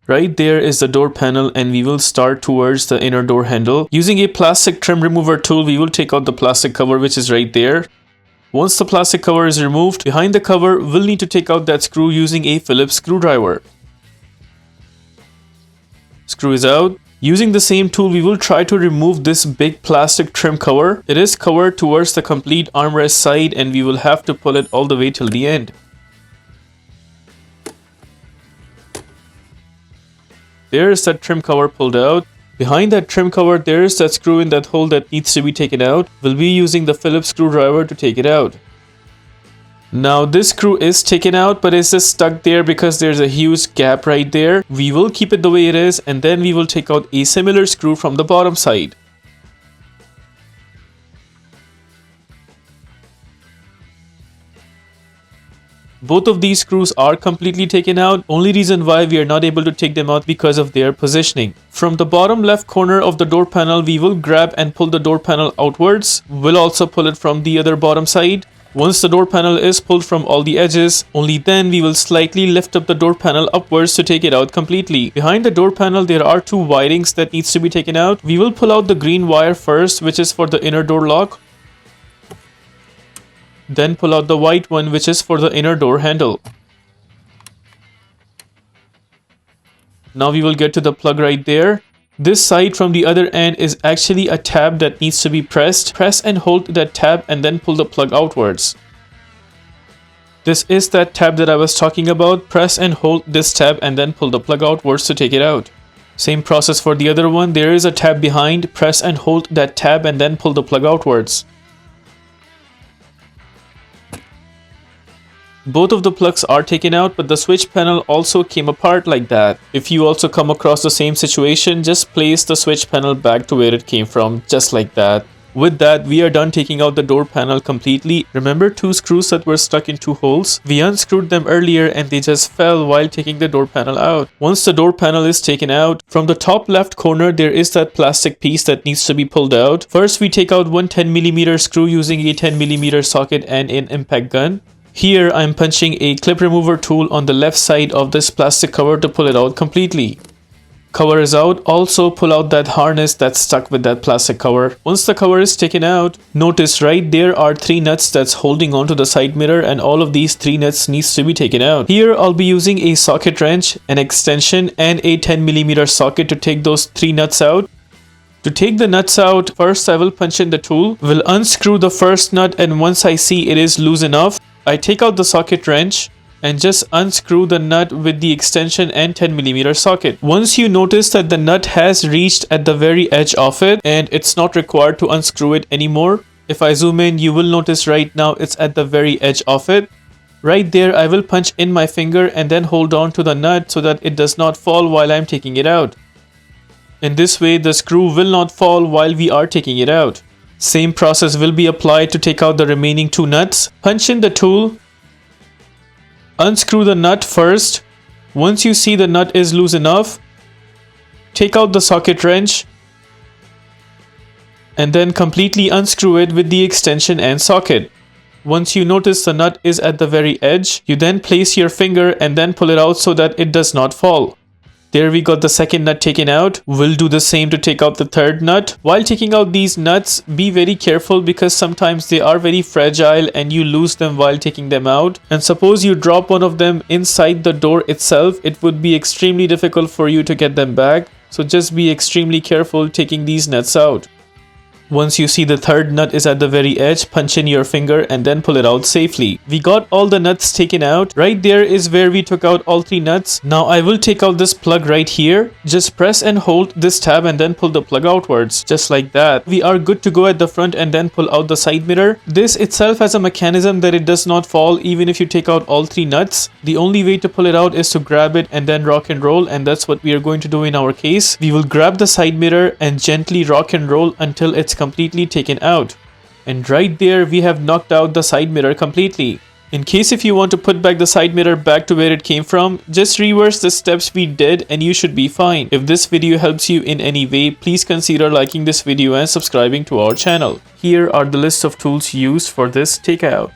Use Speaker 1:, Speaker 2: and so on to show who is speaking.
Speaker 1: Right there is the door panel, and we will start towards the inner door handle. Using a plastic trim remover tool, we will take out the plastic cover which is right there. Once the plastic cover is removed, behind the cover, we'll need to take out that screw using a Phillips screwdriver. Screw is out. Using the same tool, we will try to remove this big plastic trim cover. It is covered towards the complete armrest side, and we will have to pull it all the way till the end. There is that trim cover pulled out. Behind that trim cover, there is that screw in that hole that needs to be taken out. We'll be using the Phillips screwdriver to take it out. Now this screw is taken out, but it's just stuck there because there's a huge gap right there. We will keep it the way it is, and then we will take out a similar screw from the bottom side. Both of these screws are completely taken out. Only reason why we are not able to take them out because of their positioning. From the bottom left corner of the door panel, we will grab and pull the door panel outwards. We'll also pull it from the other bottom side. Once the door panel is pulled from all the edges, only then we will slightly lift up the door panel upwards to take it out completely. Behind the door panel, there are two wirings that needs to be taken out. We will pull out the green wire first, which is for the inner door lock. Then pull out the white one, which is for the inner door handle. Now we will get to the plug right there. This side from the other end is actually a tab that needs to be pressed. Press and hold that tab and then pull the plug outwards. This is that tab that I was talking about. Press and hold this tab and then pull the plug outwards to take it out. Same process for the other one. There is a tab behind. Press and hold that tab and then pull the plug outwards. Both of the plugs are taken out, but the switch panel also came apart like that. If you also come across the same situation, just place the switch panel back to where it came from, just like that. With that, we are done taking out the door panel completely. Remember two screws that were stuck in two holes? We unscrewed them earlier and they just fell while taking the door panel out. Once the door panel is taken out, from the top left corner there is that plastic piece that needs to be pulled out. First we take out one 10mm screw using a 10mm socket and an impact gun. Here I am punching a clip remover tool on the left side of this plastic cover to pull it out completely. Cover is out. Also pull out that harness that's stuck with that plastic cover. Once the cover is taken out, notice right there are 3 nuts that's holding onto the side mirror, and all of these 3 nuts needs to be taken out. Here I'll be using a socket wrench, an extension and a 10mm socket to take those 3 nuts out. To take the nuts out, first I will punch in the tool. Will unscrew the first nut, and once I see it is loose enough, I take out the socket wrench and just unscrew the nut with the extension and 10mm socket. Once you notice that the nut has reached at the very edge of it and it's not required to unscrew it anymore, if I zoom in, you will notice right now it's at the very edge of it. Right there, I will punch in my finger and then hold on to the nut so that it does not fall while I'm taking it out. In this way, the screw will not fall while we are taking it out. Same process will be applied to take out the remaining 2 nuts. Punch in the tool. Unscrew the nut first. Once you see the nut is loose enough, take out the socket wrench and then completely unscrew it with the extension and socket. Once you notice the nut is at the very edge, you then place your finger and then pull it out so that it does not fall. There we got the second nut taken out. We'll do the same to take out the third nut. While taking out these nuts, be very careful because sometimes they are very fragile and you lose them while taking them out. And suppose you drop one of them inside the door itself, it would be extremely difficult for you to get them back. So just be extremely careful taking these nuts out. Once you see the third nut is at the very edge, punch in your finger and then pull it out safely. We got all the nuts taken out. Right there is where we took out all 3 nuts. Now I will take out this plug right here. Just press and hold this tab and then pull the plug outwards. Just like that. We are good to go at the front and then pull out the side mirror. This itself has a mechanism that it does not fall even if you take out all 3 nuts. The only way to pull it out is to grab it and then rock and roll, and that's what we are going to do in our case. We will grab the side mirror and gently rock and roll until it's completely taken out. And right there we have knocked out the side mirror completely. In case if you want to put back the side mirror back to where it came from, just reverse the steps we did and you should be fine. If this video helps you in any way, please consider liking this video and subscribing to our channel. Here are the list of tools used for this takeout.